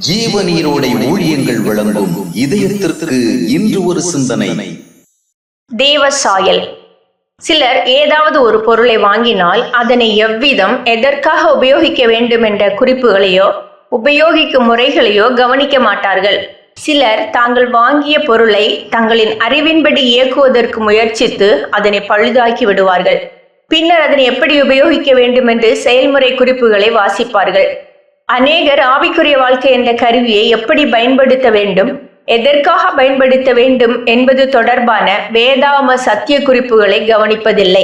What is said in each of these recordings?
ஜீவநீரோடை ஊழியங்கள் வழங்கும் இதயத்திற்கு இன்று ஒரு சிந்தனை. தேவ சாயல். சிலர் ஏதாவது ஒரு பொருளை வாங்கினால் அதனை எவ்விதம் எதற்காக உபயோகிக்க வேண்டும் என்ற குறிப்புகளையோ உபயோகிக்கும் முறைகளையோ கவனிக்க மாட்டார்கள். சிலர் தாங்கள் வாங்கிய பொருளை தங்களின் அறிவின்படி இயக்குவதற்கு முயற்சித்து அதனை பழுதாக்கி விடுவார்கள். பின்னர் அதனை எப்படி உபயோகிக்க வேண்டும் என்று செயல்முறை குறிப்புகளை வாசிப்பார்கள். அநேகர் ஆவிக்குரிய வாழ்க்கை என்ற கருவியை எப்படி பயன்படுத்த வேண்டும், எதற்காக பயன்படுத்த வேண்டும் என்பது தொடர்பான வேதாகம சத்திய குறிப்புகளை கவனிப்பதில்லை.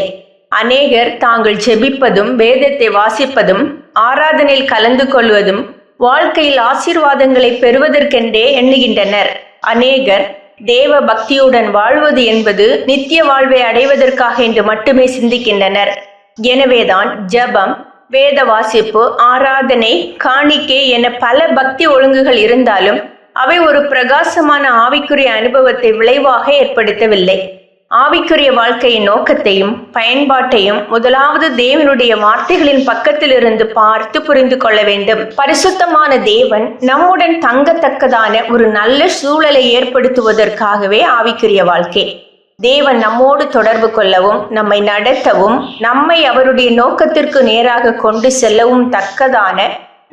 அநேகர் தாங்கள் ஜெபிப்பதும் வேதத்தை வாசிப்பதும் ஆராதனையில் கலந்து கொள்வதும் வாழ்க்கையில் ஆசீர்வாதங்களை பெறுவதற்கென்றே எண்ணுகின்றனர். அநேகர் தேவ பக்தியுடன் வாழ்வது என்பது நித்திய வாழ்வை அடைவதற்காக என்று மட்டுமே சிந்திக்கின்றனர். எனவேதான் ஜெபம், வேத வாசிப்பு, ஆராதனை, காணிக்கை என பல பக்தி ஒழுங்குகள் இருந்தாலும் அவை ஒரு பிரகாசமான ஆவிக்குரிய அனுபவத்தை விளைவாக ஏற்படுத்தவில்லை. ஆவிக்குரிய வாழ்க்கையின் நோக்கத்தையும் பயன்பாட்டையும் முதலாவது தேவனுடைய வார்த்தைகளின் பக்கத்திலிருந்து பார்த்து புரிந்து கொள்ள வேண்டும். பரிசுத்தமான தேவன் நம்முடன் தங்கத்தக்கதான ஒரு நல்ல சூழலை ஏற்படுத்துவதற்காகவே ஆவிக்குரிய வாழ்க்கை. தேவன் நம்மோடு தொடர்பு கொள்ளவும் நம்மை நடத்தவும் நம்மை அவருடைய நோக்கத்திற்கு நேராக கொண்டு செல்லவும் தக்கதான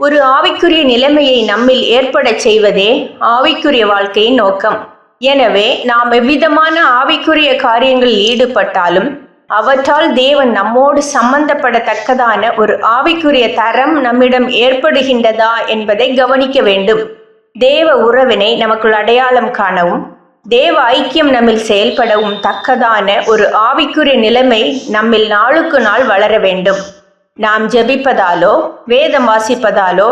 ஒரு ஆவிக்குரிய நிலைமையை நம்மில் ஏற்பட செய்வதே ஆவிக்குரிய வாழ்க்கையின் நோக்கம். எனவே நாம் எவ்விதமான ஆவிக்குரிய காரியங்களில் ஈடுபட்டாலும் அவற்றால் தேவன் நம்மோடு சம்பந்தப்படத்தக்கதான ஒரு ஆவிக்குரிய தரம் நம்மிடம் ஏற்படுகின்றதா என்பதை கவனிக்க வேண்டும். தேவ உறவினை நமக்குள் அடையாளம் காணவும் தேவ ஐக்கியம் நம்மில் செயல்படவும் தக்கதான ஒரு ஆவிக்குரிய நிலைமை நம்மில் நாளுக்கு நாள் வளர வேண்டும். நாம் ஜெபிப்பதாலோ வேதம் வாசிப்பதாலோ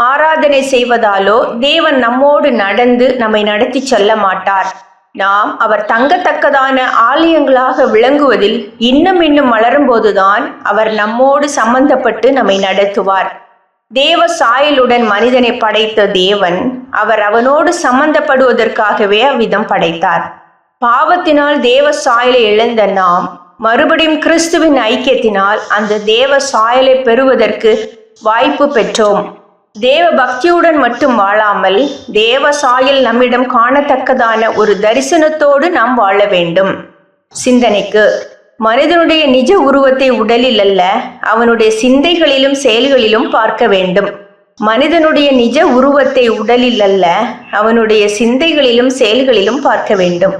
ஆராதனை செய்வதாலோ தேவன் நம்மோடு நடந்து நம்மை நடத்தி செல்ல மாட்டார். நாம் அவர் தங்கத்தக்கதான ஆலயங்களாக விளங்குவதில் இன்னும் வளரும் போதுதான் அவர் நம்மோடு சம்பந்தப்பட்டு நம்மை நடத்துவார். தேவ சாயலுடன் மனிதனை படைத்த தேவன் அவர் அவனோடு சம்பந்தப்படுவதற்காகவே அவ்விதம் படைத்தார். பாவத்தினால் தேவ சாயலை இழந்த நாம் மறுபடியும் கிறிஸ்துவின் ஐக்கியத்தினால் அந்த தேவ சாயலை பெறுவதற்கு வாய்ப்பு பெற்றோம். தேவ பக்தியுடன் மட்டும் வாழாமல் தேவ சாயல் நம்மிடம் காணத்தக்கதான ஒரு தரிசனத்தோடு நாம் வாழ வேண்டும். சிந்தனைக்கு, மனிதனுடைய நிஜ உருவத்தை உடலில் அல்ல அவனுடைய சிந்தைகளிலும் செயல்களிலும் பார்க்க வேண்டும். மனிதனுடைய நிஜ உருவத்தை உடலில் அல்ல அவனுடைய சிந்தைகளிலும் செயல்களிலும் பார்க்க வேண்டும்.